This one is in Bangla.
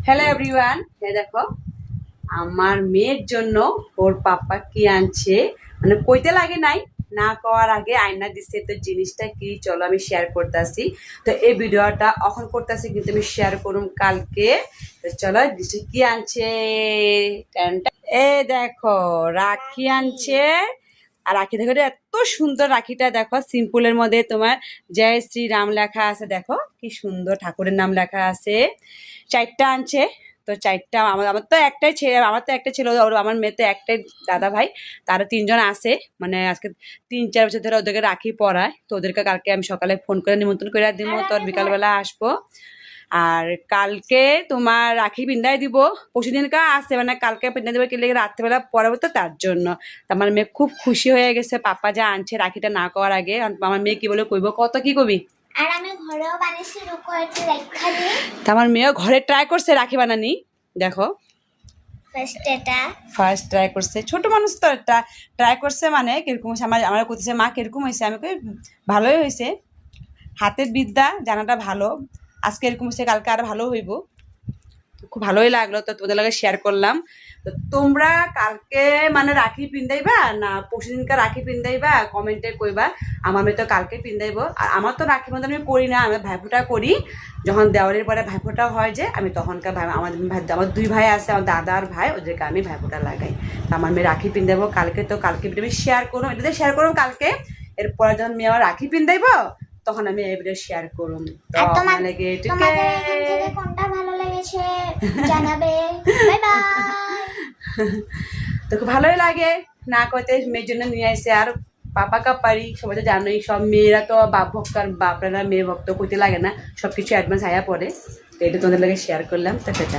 হ্যালো এভরিওয়ান, দেখো আমার মেয়ের জন্য ওর পাপা কি আনছে, মানে কইতে লাগে নাই, না কওয়ার আগে আয়না দিচ্ছে। তো জিনিসটা কি চলো আমি শেয়ার করতেছি। তো এই ভিডিওটা এখন করতেছি, কিন্তু আমি শেয়ার করুম কালকে। তো চলো জিনিসটা কি আনছে। এ দেখো রাখি আনছে। আর রাখি দেখো, এটা এত সুন্দর রাখিটা, দেখো সিম্পলের মধ্যে তোমার জয় শ্রীরাম লেখা আছে, দেখো কি সুন্দর ঠাকুরের নাম লেখা আছে। চারটা আনছে। তো চারটা আমার আমার তো একটাই ছেলে, আমার তো একটা ছিল, আমার মেয়ে তো একটাই দাদা ভাই, তারা তিনজন আছে। মানে আজকে 3-4 বছর ধরে ওদেরকে রাখি পরায়। তো ওদেরকে কালকে আমি সকালে ফোন করে নিমন্ত্রণ করে দিব, তো বিকালবেলা আসবো। আর কালকে তোমার রাখি পিন্ধাই দিব। পরশুদিনকা আছে, মানে কালকে পিন্ধাই দিব, কিন্তু রাত্রেবেলা পরাবো, তো তার জন্য। তো আমার মেয়ে খুব খুশি হয়ে গেছে পাপা যা আনছে রাখিটা না করার আগে। আমার মেয়ে কি বলে কইব, কত কি কবি। আর আমি ঘরেও বানাইছি রুকোয়াটি লেখা দিয়ে। তো আমার মেয়েও ঘরে ট্রাই করছে রাখি বানানি, দেখো ফার্স্ট ট্রাই করছে। ছোট মানুষ তো ট্রাই করছে, মানে কিরকম হয়েছে আমার আমার করতেছে মা কিরকম হয়েছে, আমি কই ভালোই হয়েছে, হাতের বিদ্যা জানাটা ভালো। আজকে এরকম হচ্ছে, কালকে আর ভালো হইব। খুব ভালোই লাগলো, তো তোমাদের লগে শেয়ার করলাম। তো তোমরা কালকে মানে রাখি পিন্ধাইবা না পরশুদিনকে রাখি পিন্ধাইবা, কমেন্টে কইবা। আমার মেয়ে তো কালকে পিন্ধাইব। আর আমার তো রাখি মধ্যে আমি করি না, আমি ভাইফোঁটা করি। যখন দেওয়ালের পরে ভাইফোঁটা হয় যে, আমি তখনকার ভাই আমার 2 ভাই আছে, আমার দাদা আর ভাই, ওদেরকে আমি ভাইফোঁটা লাগাই। তো আমার মেয়ে রাখি পিন্ধাইব কালকে। তো কালকে ভিডিও আমি শেয়ার করুন, এটাতে শেয়ার করুন কালকে। এরপরে যখন মেয়ে আমার রাখি পিন্ধাইব, তখন আমি এই ভিডিও শেয়ার করুন। তো আমার লাগে তোমাদের এখান থেকে কোনটা ভালো লেগেছে জানাবে। Bye bye. তো খুব ভালোই লাগে না কইতে, মেয়ের জন্য নিয়ে আসে। আর পাপা কাপারি সবাই তো জানোই, সব মেয়েরা তো বাপ ভক্ত, আর বাপরা মেয়ে ভক্ত কইতে লাগে না, সব কিছু অ্যাডভান্স আয়া পড়ে। তো এটা তোমাদের লাগে শেয়ার করলাম। তো সেটা